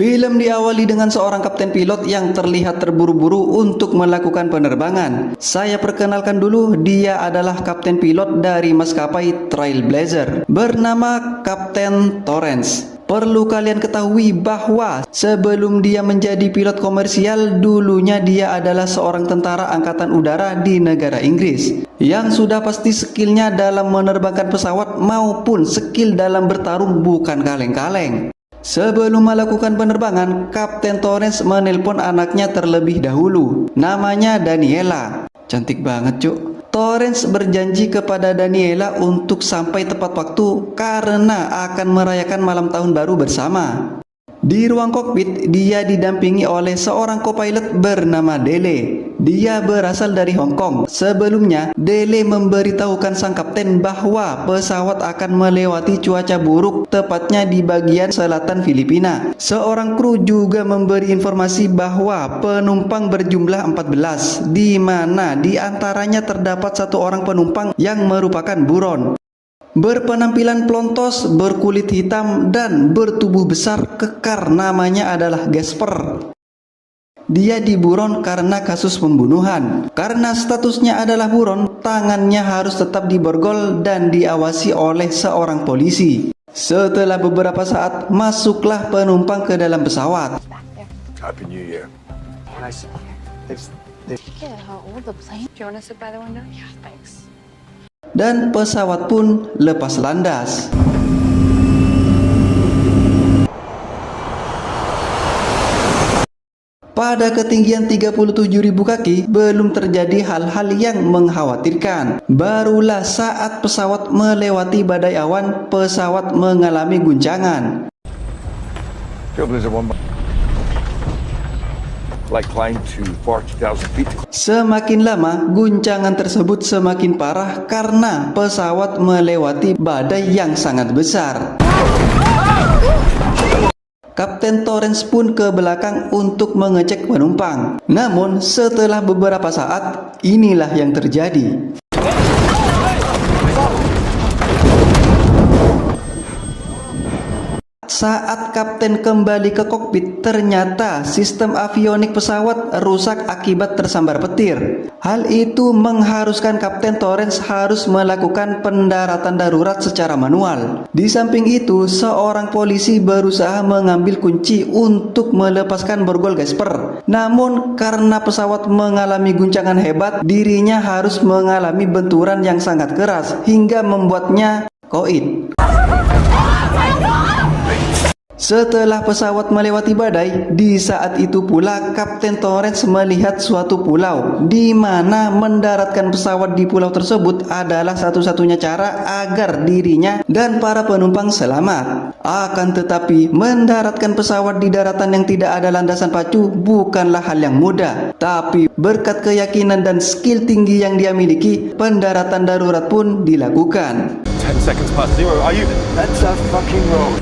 Film diawali dengan seorang kapten pilot yang terlihat terburu-buru untuk melakukan penerbangan. Saya perkenalkan dulu, dia adalah kapten pilot dari maskapai Trailblazer bernama Kapten Torrance. Perlu kalian ketahui bahwa sebelum dia menjadi pilot komersial, dulunya dia adalah seorang tentara angkatan udara di negara Inggris yang sudah pasti skillnya dalam menerbangkan pesawat maupun skill dalam bertarung bukan kaleng-kaleng. Sebelum melakukan penerbangan, Kapten Torrance menelpon anaknya terlebih dahulu. Namanya Daniela. Cantik banget, Cuk. Torrance berjanji kepada Daniela untuk sampai tepat waktu karena akan merayakan malam tahun baru bersama. Di ruang kokpit, dia didampingi oleh seorang co-pilot bernama Dele. Dia berasal dari Hong Kong. Sebelumnya, Dele memberitahukan sang kapten bahwa pesawat akan melewati cuaca buruk, tepatnya di bagian selatan Filipina. Seorang kru juga memberi informasi bahwa penumpang berjumlah 14, di mana di antaranya terdapat satu orang penumpang yang merupakan buron. Berpenampilan plontos, berkulit hitam, dan bertubuh besar kekar. Namanya adalah Gasper. Dia diburon karena kasus pembunuhan. Karena statusnya adalah buron, tangannya harus tetap diborgol dan diawasi oleh seorang polisi. Setelah beberapa saat, masuklah penumpang ke dalam pesawat. Happy New Year. Yeah, how old the plane? Do you want to sit by the window? Yeah, thanks. Dan pesawat pun lepas landas. Pada ketinggian 37.000 kaki, belum terjadi hal-hal yang mengkhawatirkan. Barulah saat pesawat melewati badai awan, pesawat mengalami guncangan. Like climb to 40,000 feet. Semakin lama, guncangan tersebut semakin parah karena pesawat melewati badai yang sangat besar. Kapten Torrance pun ke belakang untuk mengecek penumpang. Namun, setelah beberapa saat, inilah yang terjadi. Saat kapten kembali ke kokpit, ternyata sistem avionik pesawat rusak akibat tersambar petir. Hal itu mengharuskan Kapten Torrance harus melakukan pendaratan darurat secara manual. Di samping itu, seorang polisi berusaha mengambil kunci untuk melepaskan borgol Gasper. Namun, karena pesawat mengalami guncangan hebat, dirinya harus mengalami benturan yang sangat keras hingga membuatnya koit. Setelah pesawat melewati badai, di saat itu pula Kapten Torrance melihat suatu pulau, di mana mendaratkan pesawat di pulau tersebut adalah satu-satunya cara agar dirinya dan para penumpang selamat. Akan tetapi, mendaratkan pesawat di daratan yang tidak ada landasan pacu bukanlah hal yang mudah. Tapi berkat keyakinan dan skill tinggi yang dia miliki, pendaratan darurat pun dilakukan. 10 seconds past zero. Are you? That's a fucking road.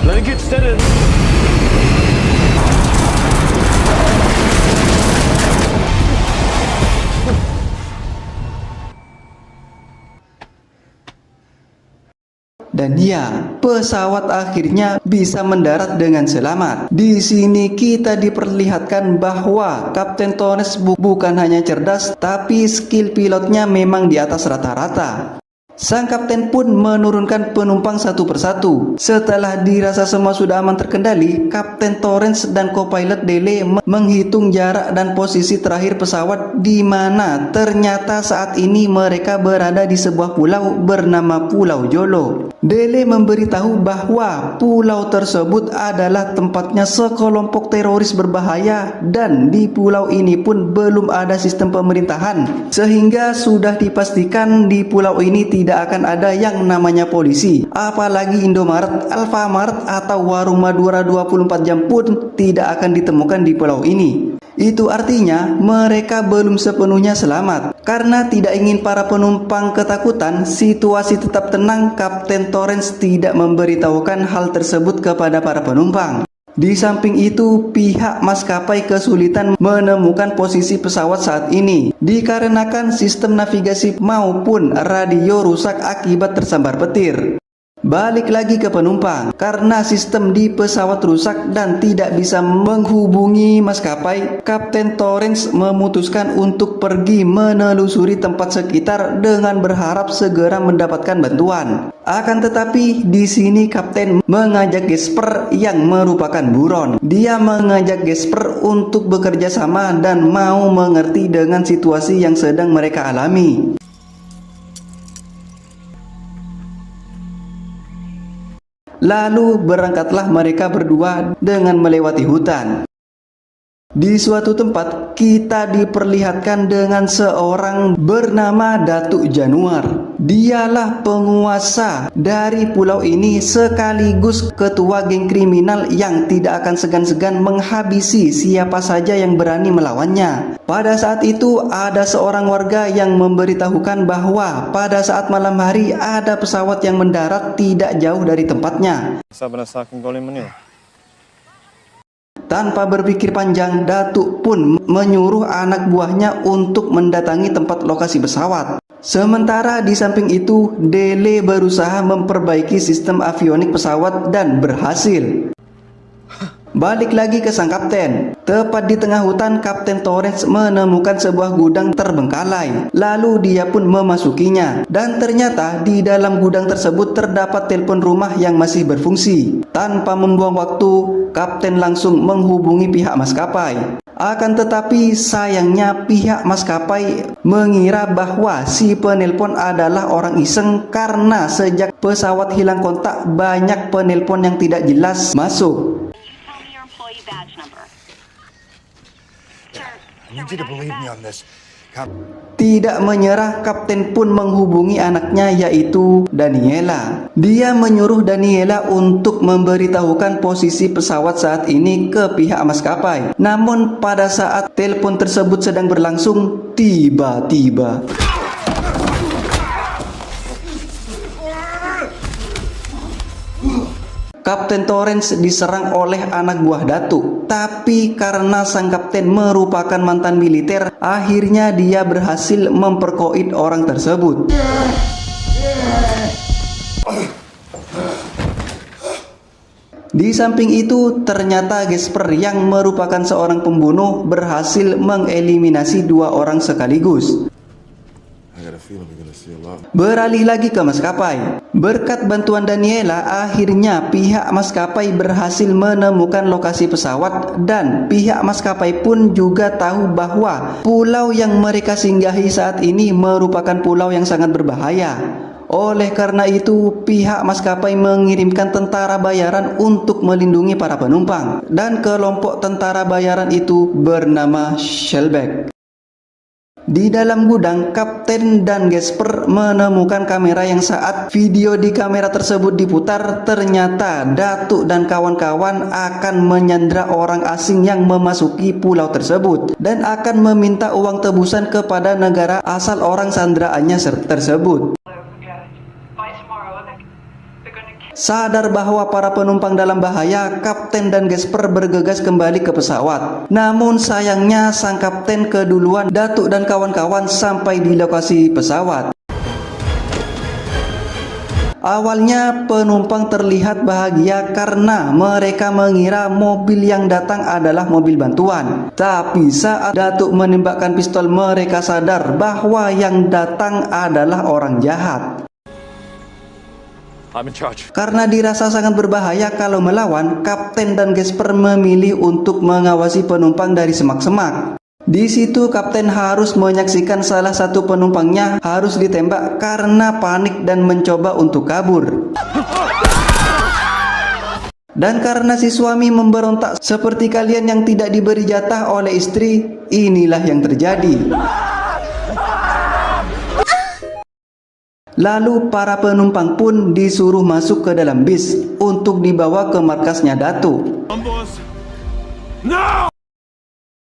Let it get steady. Dan ya, pesawat akhirnya bisa mendarat dengan selamat. Di sini kita diperlihatkan bahwa Kapten Torrance bukan hanya cerdas, tapi skill pilotnya memang di atas rata-rata. Sang kapten pun menurunkan penumpang satu persatu. Setelah dirasa semua sudah aman terkendali, Kapten Torrance dan co-pilot Dele menghitung jarak dan posisi terakhir pesawat, di mana ternyata saat ini mereka berada di sebuah pulau bernama Pulau Jolo. Dele memberitahu bahwa pulau tersebut adalah tempatnya sekelompok teroris berbahaya, dan di pulau ini pun belum ada sistem pemerintahan, sehingga sudah dipastikan di pulau ini tidak akan ada yang namanya polisi, apalagi Indomaret, Alfamart, atau warung Madura 24 jam pun tidak akan ditemukan di pulau ini. Itu artinya mereka belum sepenuhnya selamat. Karena tidak ingin para penumpang ketakutan, situasi tetap tenang, Kapten Torrance tidak memberitahukan hal tersebut kepada para penumpang. Di samping itu, pihak maskapai kesulitan menemukan posisi pesawat saat ini dikarenakan sistem navigasi maupun radio rusak akibat tersambar petir. Balik lagi ke penumpang, karena sistem di pesawat rusak dan tidak bisa menghubungi maskapai, Kapten Torrance memutuskan untuk pergi menelusuri tempat sekitar dengan berharap segera mendapatkan bantuan. Akan tetapi di sini Kapten mengajak Gasper yang merupakan buron. Dia mengajak Gasper untuk bekerja sama dan mau mengerti dengan situasi yang sedang mereka alami. Lalu berangkatlah mereka berdua dengan melewati hutan. Di suatu tempat kita diperlihatkan dengan seorang bernama Datuk Januar. Dialah penguasa dari pulau ini sekaligus ketua geng kriminal yang tidak akan segan-segan menghabisi siapa saja yang berani melawannya. Pada saat itu ada seorang warga yang memberitahukan bahwa pada saat malam hari ada pesawat yang mendarat tidak jauh dari tempatnya. Sabar sa aking gawin mo niyo. Tanpa berpikir panjang, Datuk pun menyuruh anak buahnya untuk mendatangi tempat lokasi pesawat. Sementara di samping itu, Dele berusaha memperbaiki sistem avionik pesawat dan berhasil. Balik lagi ke sang kapten. Tepat di tengah hutan, Kapten Torrance menemukan sebuah gudang terbengkalai. Lalu dia pun memasukinya. Dan ternyata di dalam gudang tersebut terdapat telepon rumah yang masih berfungsi. Tanpa membuang waktu, Kapten langsung menghubungi pihak maskapai. Akan tetapi sayangnya pihak maskapai mengira bahwa si penelpon adalah orang iseng karena sejak pesawat hilang kontak banyak penelpon yang tidak jelas masuk. I need you to believe me on this. Tidak menyerah, Kapten pun menghubungi anaknya yaitu Daniela. Dia menyuruh Daniela untuk memberitahukan posisi pesawat saat ini ke pihak maskapai. Namun pada saat telepon tersebut sedang berlangsung, tiba-tiba Kapten Torrance diserang oleh anak buah Datuk. Tapi karena sang kapten merupakan mantan militer, akhirnya dia berhasil memperkoid orang tersebut. Di samping itu, ternyata Gasper yang merupakan seorang pembunuh berhasil mengeliminasi dua orang sekaligus. Beralih lagi ke maskapai. Berkat bantuan Daniela, akhirnya pihak maskapai berhasil menemukan lokasi pesawat dan pihak maskapai pun juga tahu bahwa pulau yang mereka singgahi saat ini merupakan pulau yang sangat berbahaya. Oleh karena itu, pihak maskapai mengirimkan tentara bayaran untuk melindungi para penumpang, dan kelompok tentara bayaran itu bernama Shellback. Di dalam gudang, Kapten dan Gasper menemukan kamera yang saat video di kamera tersebut diputar, ternyata Datuk dan kawan-kawan akan menyandra orang asing yang memasuki pulau tersebut dan akan meminta uang tebusan kepada negara asal orang sandraannya tersebut. Sadar bahwa para penumpang dalam bahaya, Kapten dan Gasper bergegas kembali ke pesawat. Namun sayangnya sang kapten keduluan Datuk dan kawan-kawan sampai di lokasi pesawat. Awalnya penumpang terlihat bahagia karena mereka mengira mobil yang datang adalah mobil bantuan. Tapi saat Datuk menembakkan pistol, mereka sadar bahwa yang datang adalah orang jahat. I'm in charge. Karena dirasa sangat berbahaya kalau melawan, Kapten dan Gasper memilih untuk mengawasi penumpang dari semak-semak. Di situ Kapten harus menyaksikan salah satu penumpangnya harus ditembak karena panik dan mencoba untuk kabur. Dan karena si suami memberontak seperti kalian yang tidak diberi jatah oleh istri, inilah yang terjadi. Lalu para penumpang pun disuruh masuk ke dalam bis untuk dibawa ke markasnya Datuk.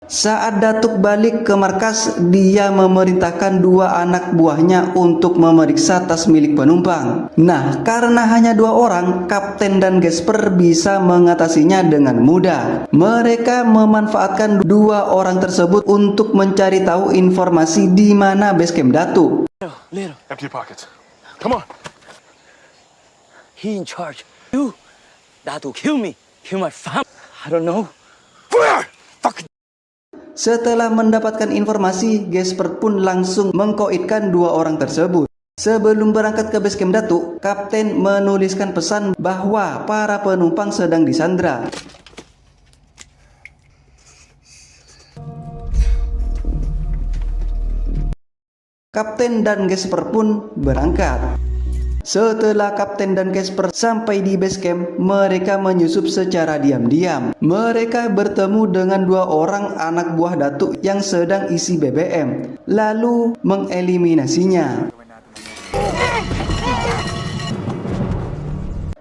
Saat Datuk balik ke markas, dia memerintahkan dua anak buahnya untuk memeriksa tas milik penumpang. Nah, karena hanya dua orang, Kapten dan Gasper bisa mengatasinya dengan mudah. Mereka memanfaatkan dua orang tersebut untuk mencari tahu informasi di mana base camp Datuk. Little. Empty your pockets. Come on. He in charge. You, that will kill me, kill my family. I don't know. Setelah mendapatkan informasi, Gasper pun langsung mengkoitkan dua orang tersebut. Sebelum berangkat ke base camp Datuk, Kapten menuliskan pesan bahwa para penumpang sedang disandra. Kapten dan Gasper pun berangkat. Setelah Kapten dan Gasper sampai di base camp, mereka menyusup secara diam-diam. Mereka bertemu dengan dua orang anak buah Datuk yang sedang isi BBM, lalu mengeliminasinya.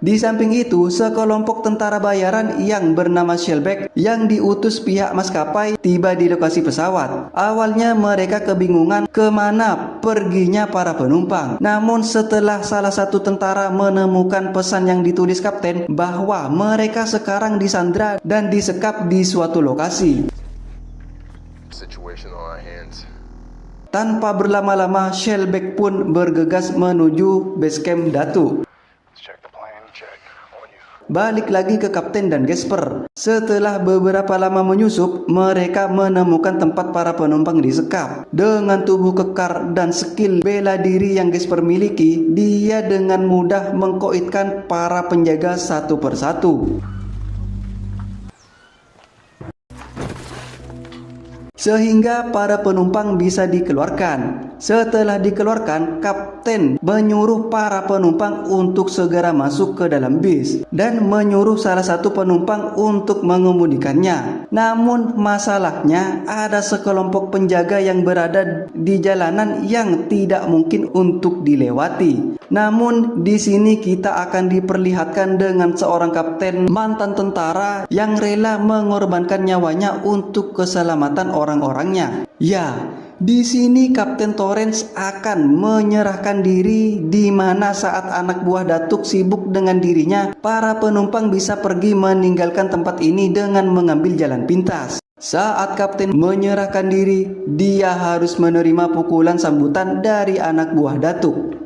Di samping itu, sekelompok tentara bayaran yang bernama Shellback yang diutus pihak maskapai tiba di lokasi pesawat. Awalnya mereka kebingungan kemana perginya para penumpang. Namun setelah salah satu tentara menemukan pesan yang ditulis Kapten bahwa mereka sekarang disandra dan disekap di suatu lokasi. Situation on our hands. Tanpa berlama-lama, Shellback pun bergegas menuju base camp Datuk. Check the plan. Check. On you. Balik lagi ke Kapten dan Gasper. Setelah beberapa lama menyusup, mereka menemukan tempat para penumpang disekap. Dengan tubuh kekar dan skill bela diri yang Gasper miliki, dia dengan mudah mengkoitkan para penjaga satu persatu. Sehingga para penumpang bisa dikeluarkan. Setelah dikeluarkan, Kapten menyuruh para penumpang untuk segera masuk ke dalam bis dan menyuruh salah satu penumpang untuk mengemudikannya. Namun masalahnya ada sekelompok penjaga yang berada di jalanan yang tidak mungkin untuk dilewati. Namun di sini kita akan diperlihatkan dengan seorang kapten mantan tentara yang rela mengorbankan nyawanya untuk keselamatan orang-orangnya. Ya, di sini Kapten Torrance akan menyerahkan diri, di mana saat anak buah Datuk sibuk dengan dirinya, para penumpang bisa pergi meninggalkan tempat ini dengan mengambil jalan pintas. Saat Kapten menyerahkan diri, dia harus menerima pukulan sambutan dari anak buah Datuk.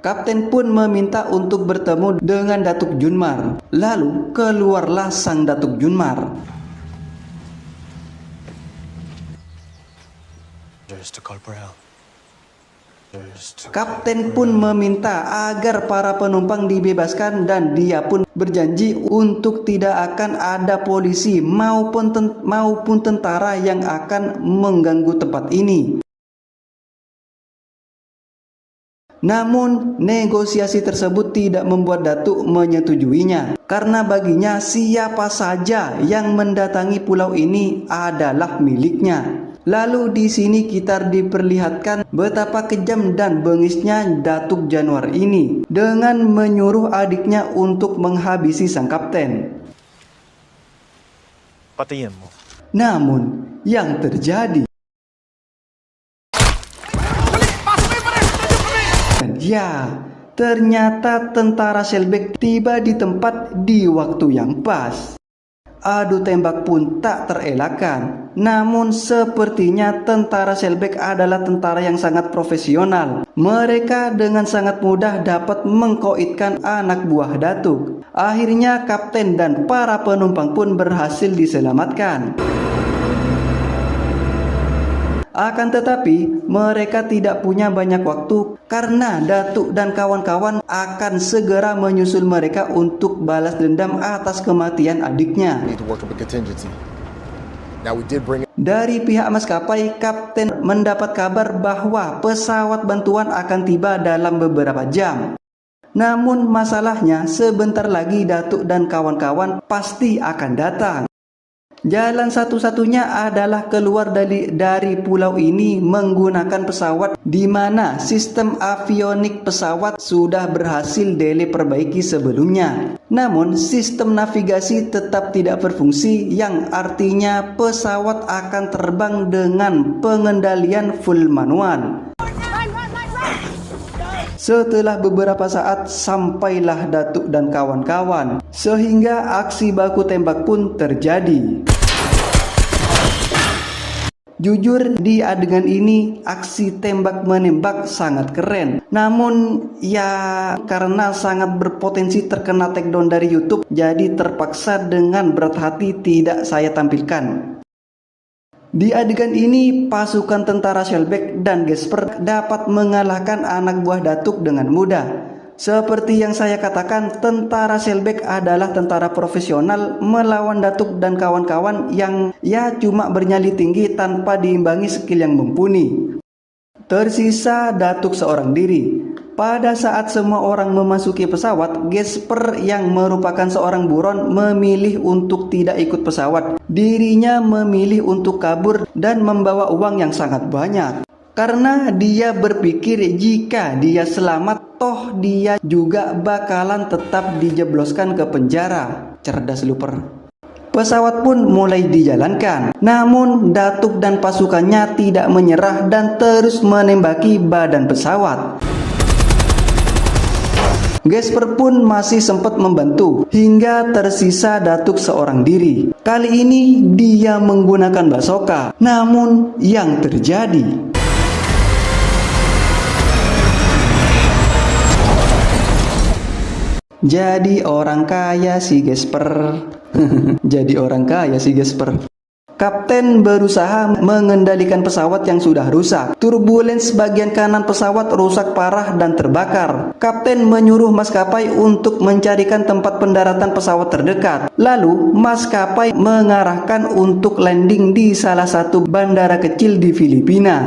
Kapten pun meminta untuk bertemu dengan Datuk Junmar. Lalu keluarlah sang Datuk Junmar. Kapten pun meminta agar para penumpang dibebaskan dan dia pun berjanji untuk tidak akan ada polisi maupun tentara yang akan mengganggu tempat ini. Namun negosiasi tersebut tidak membuat Datuk menyetujuinya, karena baginya siapa saja yang mendatangi pulau ini adalah miliknya. Lalu di sini kita diperlihatkan betapa kejam dan bengisnya Datuk Januar ini dengan menyuruh adiknya untuk menghabisi sang kapten. Namun yang terjadi, ya, ternyata tentara Shellback tiba di tempat di waktu yang pas. Adu tembak pun tak terelakkan. Namun sepertinya tentara Shellback adalah tentara yang sangat profesional. Mereka dengan sangat mudah dapat mengkoitkan anak buah Datuk. Akhirnya kapten dan para penumpang pun berhasil diselamatkan. Akan tetapi mereka tidak punya banyak waktu karena Datuk dan kawan-kawan akan segera menyusul mereka untuk balas dendam atas kematian adiknya. Dari pihak maskapai, kapten mendapat kabar bahwa pesawat bantuan akan tiba dalam beberapa jam. Namun masalahnya sebentar lagi Datuk dan kawan-kawan pasti akan datang. Jalan satu-satunya adalah keluar dari pulau ini menggunakan pesawat, di mana sistem avionik pesawat sudah berhasil Dele perbaiki sebelumnya. Namun sistem navigasi tetap tidak berfungsi, yang artinya pesawat akan terbang dengan pengendalian full manual. Setelah beberapa saat sampailah Datuk dan kawan-kawan, sehingga aksi baku tembak pun terjadi. Jujur di adegan ini aksi tembak-menembak sangat keren. Namun ya karena sangat berpotensi terkena takedown dari YouTube, jadi terpaksa dengan berat hati tidak saya tampilkan. Di adegan ini pasukan tentara Shellback dan Gasper dapat mengalahkan anak buah Datuk dengan mudah. Seperti yang saya katakan, tentara Shellback adalah tentara profesional melawan Datuk dan kawan-kawan yang ya cuma bernyali tinggi tanpa diimbangi skill yang mumpuni. Tersisa Datuk seorang diri. Pada saat semua orang memasuki pesawat, Gasper yang merupakan seorang buron memilih untuk tidak ikut pesawat. Dirinya memilih untuk kabur dan membawa uang yang sangat banyak. Karena dia berpikir jika dia selamat, toh dia juga bakalan tetap dijebloskan ke penjara. Cerdas Looper. Pesawat pun mulai dijalankan. Namun Datuk dan pasukannya tidak menyerah dan terus menembaki badan pesawat. Gasper pun masih sempat membantu hingga tersisa Datuk seorang diri. Kali ini dia menggunakan bazooka. Namun yang terjadi, jadi orang kaya si Gasper. Jadi orang kaya si Gasper. Kapten berusaha mengendalikan pesawat yang sudah rusak. Turbulens bagian kanan pesawat rusak parah dan terbakar. Kapten menyuruh maskapai untuk mencarikan tempat pendaratan pesawat terdekat. Lalu maskapai mengarahkan untuk landing di salah satu bandara kecil di Filipina.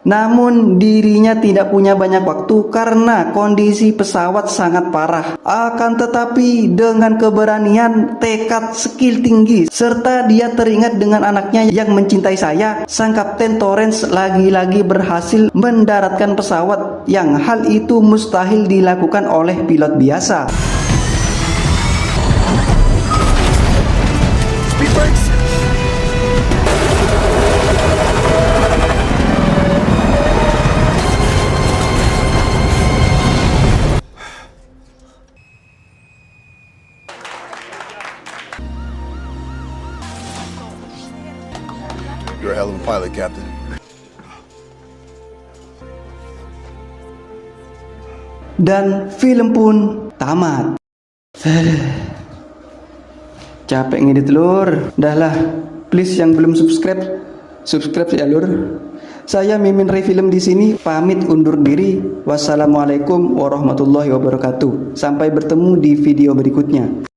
Namun dirinya tidak punya banyak waktu karena kondisi pesawat sangat parah. Akan tetapi dengan keberanian, tekad, skill tinggi, serta dia teringat dengan anaknya yang mencintai saya, sang Kapten Torrance lagi-lagi berhasil mendaratkan pesawat yang hal itu mustahil dilakukan oleh pilot biasa. Speed brakes! You're a hell of a pilot, Captain. Dan film pun tamat. Capek ngedit lur. Dah lah, please yang belum subscribe, subscribe ya lur. Saya Mimin Ray Film di sini pamit undur diri. Wassalamualaikum warahmatullahi wabarakatuh. Sampai bertemu di video berikutnya.